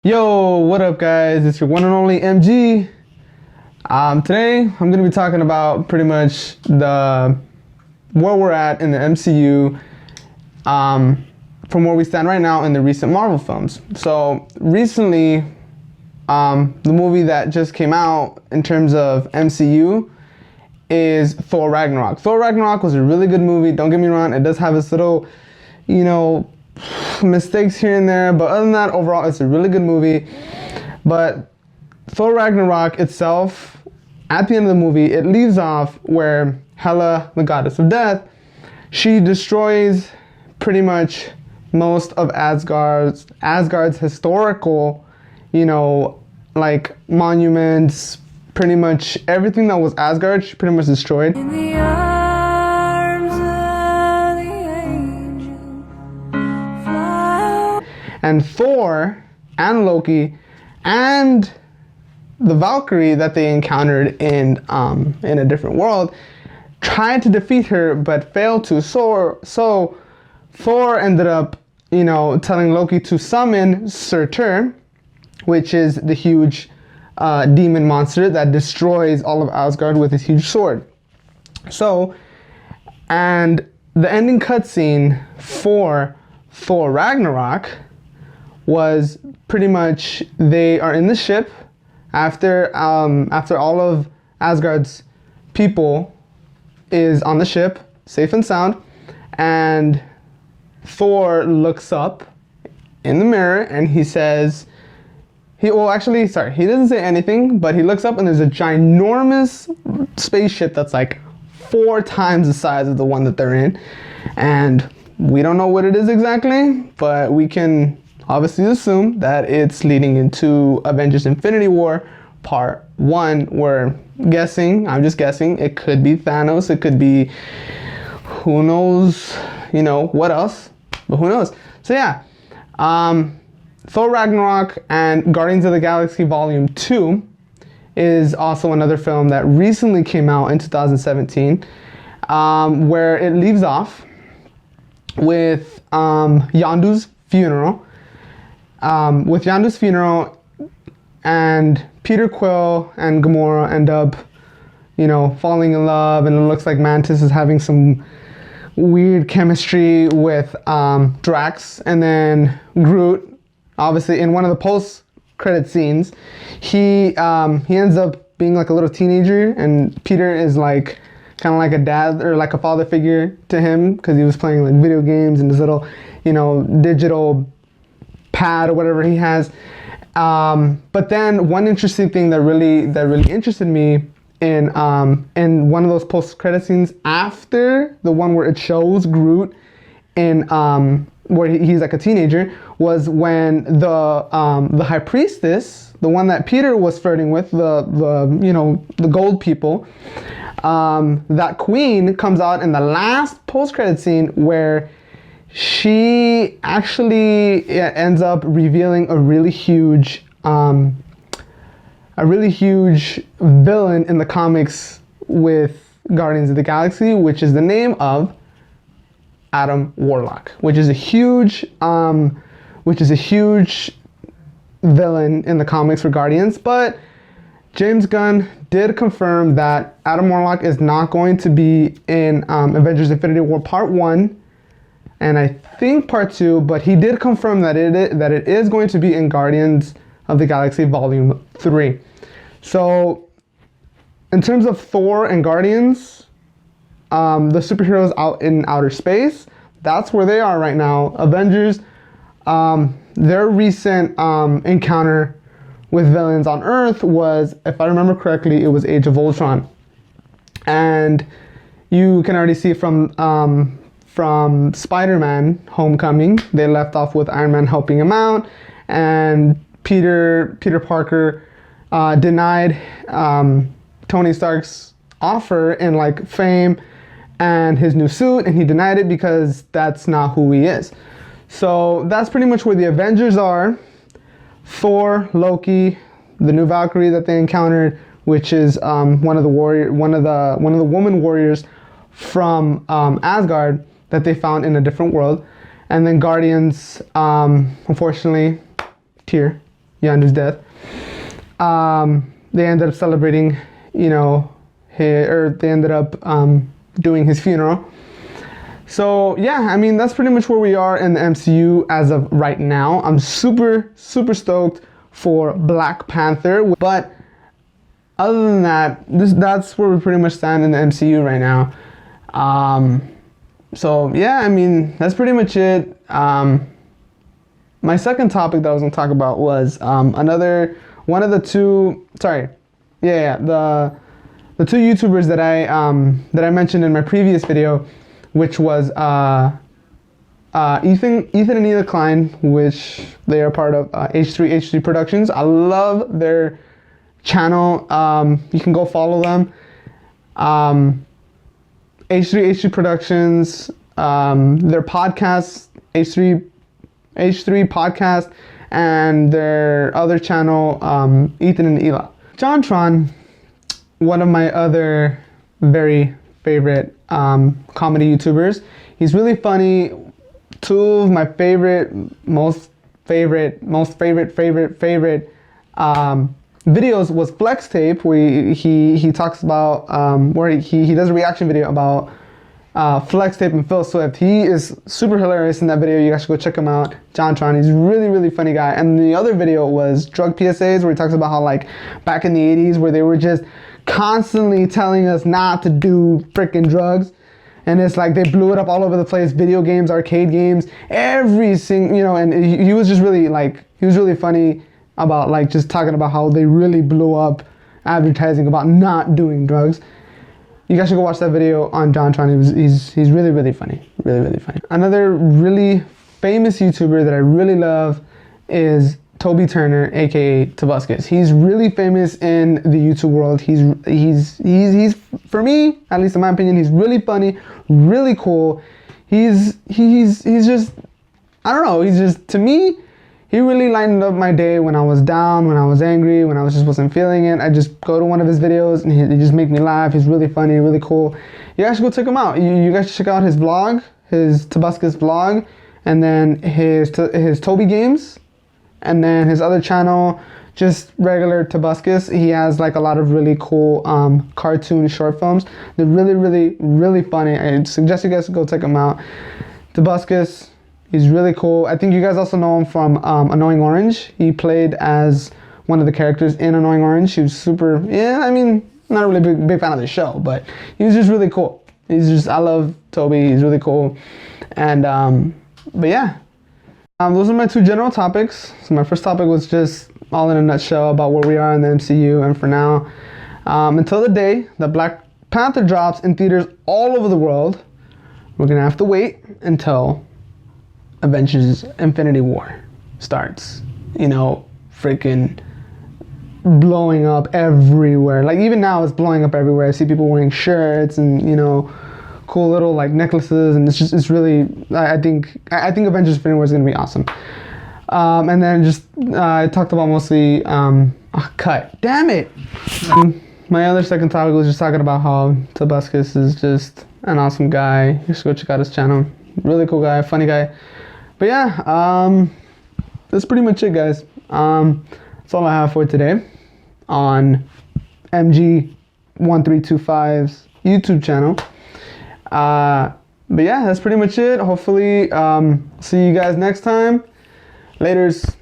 Yo, what up, guys? It's your one and only MG. Today, I'm going to be talking about pretty much the where we're at in the MCU from where we stand right now in the recent Marvel films. So, recently, the movie that just came out in terms of MCU is Thor Ragnarok. Thor Ragnarok was a really good movie. Don't get me wrong. It does have its little, mistakes here and there, but other than that, overall it's a really good movie. But Thor Ragnarok itself, at the end of the movie, it leaves off where Hela, the goddess of death, she destroys pretty much most of Asgard's historical, like monuments, pretty much everything that was Asgard, she pretty much destroyed. In the arms of the angel, fly. And Thor and Loki and the Valkyrie that they encountered in a different world tried to defeat her but failed to. So Thor ended up, telling Loki to summon Surtur, which is the huge demon monster that destroys all of Asgard with his huge sword. So, and the ending cutscene for Thor Ragnarok was pretty much they are in the ship after all of Asgard's people is on the ship, safe and sound, and Thor looks up in the mirror and he says, he doesn't say anything, but he looks up and there's a ginormous spaceship that's like 4 times the size of the one that they're in. And we don't know what it is exactly, but we can obviously assume that it's leading into Avengers Infinity War Part 1. I'm just guessing, it could be Thanos, it could be who knows, what else, but who knows. So yeah, Thor Ragnarok and Guardians of the Galaxy Volume 2 is also another film that recently came out in 2017, where it leaves off with Yondu's funeral. With Yondu's funeral, and Peter Quill and Gamora end up, falling in love, and it looks like Mantis is having some weird chemistry with Drax, and then Groot. Obviously, in one of the post-credit scenes, he ends up being like a little teenager, and Peter is like kind of like a dad or like a father figure to him because he was playing like video games and this little, digital pad or whatever he has. But then one interesting thing that really interested me in one of those post-credit scenes after the one where it shows Groot in where he's like a teenager, was when the High Priestess, the one that Peter was flirting with, the gold people, that queen comes out in the last post-credit scene where she actually ends up revealing a really huge villain in the comics with Guardians of the Galaxy, which is the name of Adam Warlock, which is a huge villain in the comics for Guardians. But James Gunn did confirm that Adam Warlock is not going to be in Avengers Infinity War Part 1 and I think Part 2, but he did confirm that it is going to be in Guardians of the Galaxy Volume 3. So in terms of Thor and Guardians, the superheroes out in outer space, that's where they are right now. Avengers, their recent encounter with villains on Earth was, if I remember correctly, it was Age of Ultron. And you can already see from Spider-Man Homecoming, they left off with Iron Man helping him out, and Peter Parker denied Tony Stark's offer in like fame and his new suit, and he denied it because that's not who he is. So that's pretty much where the Avengers are. Thor, Loki, the new Valkyrie that they encountered, which is one of the woman warriors from Asgard that they found in a different world, and then Guardians, unfortunately, tear. Yondu's death. They ended up celebrating, they ended up doing his funeral. So yeah, I mean, that's pretty much where we are in the MCU as of right now. I'm super, super stoked for Black Panther. But other than that, that's where we pretty much stand in the MCU right now. So yeah, I mean, that's pretty much it. My second topic that I was gonna talk about was the two YouTubers that I mentioned in my previous video, which was Ethan and Nina Klein, which they are part of H3 Productions. I love their channel. You can go follow them. H3 Productions, their podcast, H3 podcast, and their other channel, Ethan and Ela. JonTron, one of my other very favorite comedy YouTubers. He's really funny. Two of my most favorite videos was Flex Tape, where he talks about where he does a reaction video about Flex Tape and Phil Swift. He is super hilarious in that video. You guys should go check him out. JonTron, he's a really, really funny guy. And the other video was Drug PSAs, where he talks about how, like, back in the 80s, where they were just constantly telling us not to do freaking drugs. And it's like they blew it up all over the place. Video games, arcade games, every single, and he was just really, like, he was really funny about, like, just talking about how they really blew up advertising about not doing drugs. You guys should go watch that video on JonTron. He's really, really funny. Really, really funny. Another really famous YouTuber that I really love is Toby Turner, aka Tobuscus. He's really famous in the YouTube world. He's for me, at least in my opinion, he's really funny, really cool. He's just, I don't know, he's just, to me, he really lightened up my day when I was down, when I was angry, when I just wasn't feeling it. I just go to one of his videos and he just make me laugh. He's really funny, really cool. You guys should go check him out. You guys should check out his vlog, his Tobuscus vlog, and then his Toby Games, and then his other channel, just regular Tobuscus. He has like a lot of really cool cartoon short films. They're really, really, really funny. I suggest you guys go check them out. Tobuscus, he's really cool. I think you guys also know him from Annoying Orange. He played as one of the characters in Annoying Orange. He was super, I mean, not a really big fan of the show, but he was just really cool. I love Toby. He's really cool. And, but yeah. Those are my two general topics. So my first topic was just all in a nutshell about where we are in the MCU. And for now, until the day that Black Panther drops in theaters all over the world, we're going to have to wait until Avengers Infinity War starts. Freaking blowing up everywhere. Like, even now it's blowing up everywhere. I see people wearing shirts and, cool little like necklaces, and it's really, I think Avengers Infinity War is going to be awesome. And then just I talked about mostly cut. Damn it. My other second topic was just talking about how Tobuscus is just an awesome guy. You should go check out his channel. Really cool guy, funny guy. But yeah, that's pretty much it, guys. That's all I have for today on MG1325's YouTube channel. But yeah, that's pretty much it. Hopefully, see you guys next time. Laters.